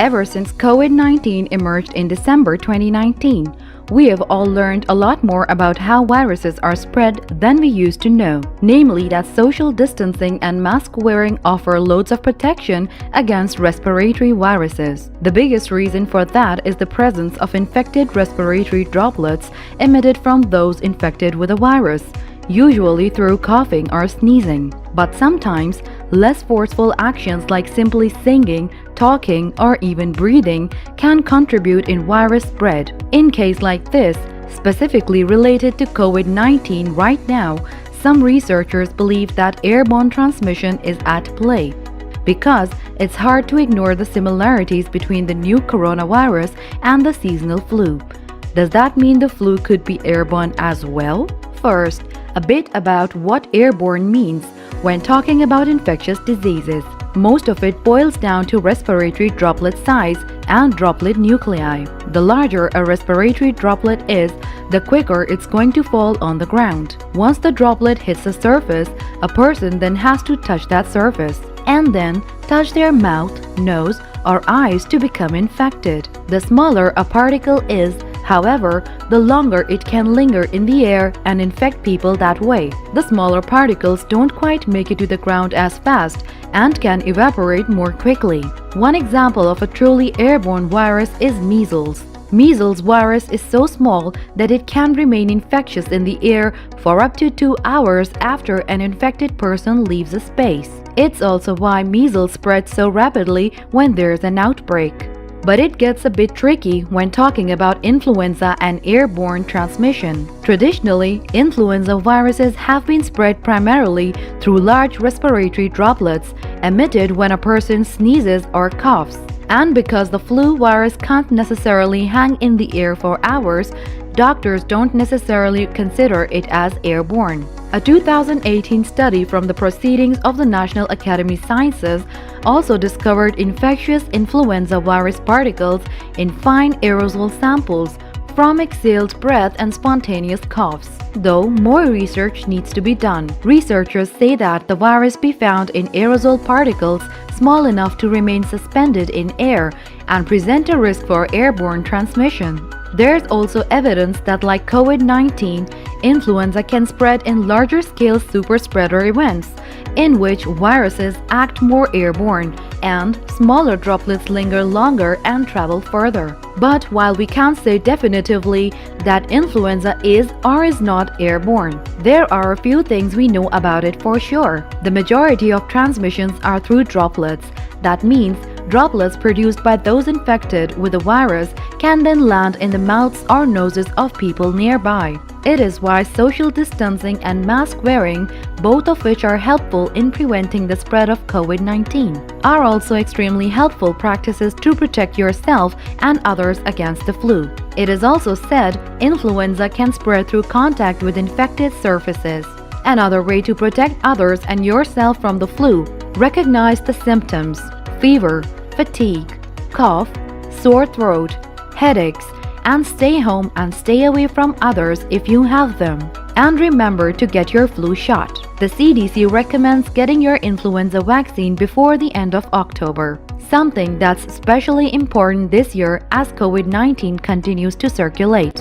Ever since COVID-19 emerged in December 2019, we have all learned a lot more about how viruses are spread than we used to know, namely that social distancing and mask wearing offer loads of protection against respiratory viruses. The biggest reason for that is the presence of infected respiratory droplets emitted from those infected with a virus, usually through coughing or sneezing. But sometimes, less forceful actions like simply singing, talking, or even breathing can contribute in virus spread. In case like this, specifically related to COVID-19 right now, some researchers believe that airborne transmission is at play, because it's hard to ignore the similarities between the new coronavirus and the seasonal flu. Does that mean the flu could be airborne as well? First, a bit about what airborne means when talking about infectious diseases. Most of it boils down to respiratory droplet size and droplet nuclei. The larger a respiratory droplet is, the quicker it's going to fall on the ground. Once the droplet hits the surface, a person then has to touch that surface and then touch their mouth, nose, or eyes to become infected. The smaller a particle is, however, the longer it can linger in the air and infect people that way. The smaller particles don't quite make it to the ground as fast and can evaporate more quickly. One example of a truly airborne virus is measles. Measles virus is so small that it can remain infectious in the air for up to 2 hours after an infected person leaves a space. It's also why measles spreads so rapidly when there's an outbreak. But it gets a bit tricky when talking about influenza and airborne transmission. Traditionally, influenza viruses have been spread primarily through large respiratory droplets emitted when a person sneezes or coughs. And because the flu virus can't necessarily hang in the air for hours, doctors don't necessarily consider it as airborne. A 2018 study from the Proceedings of the National Academy Sciences also discovered infectious influenza virus particles in fine aerosol samples from exhaled breath and spontaneous coughs. Though more research needs to be done, researchers say that the virus be found in aerosol particles small enough to remain suspended in air and present a risk for airborne transmission. There's also evidence that, like COVID-19, influenza can spread in larger-scale superspreader events, in which viruses act more airborne and smaller droplets linger longer and travel further. But while we can't say definitively that influenza is or is not airborne, there are a few things we know about it for sure. The majority of transmissions are through droplets. That means droplets produced by those infected with the virus can then land in the mouths or noses of people nearby. It is why social distancing and mask wearing, both of which are helpful in preventing the spread of COVID-19, are also extremely helpful practices to protect yourself and others against the flu. It is also said influenza can spread through contact with infected surfaces. Another way to protect others and yourself from the flu: recognize the symptoms: fever, fatigue, cough, sore throat, headaches, and stay home and stay away from others if you have them. And remember to get your flu shot. The CDC recommends getting your influenza vaccine before the end of October, something that's especially important this year as COVID-19 continues to circulate.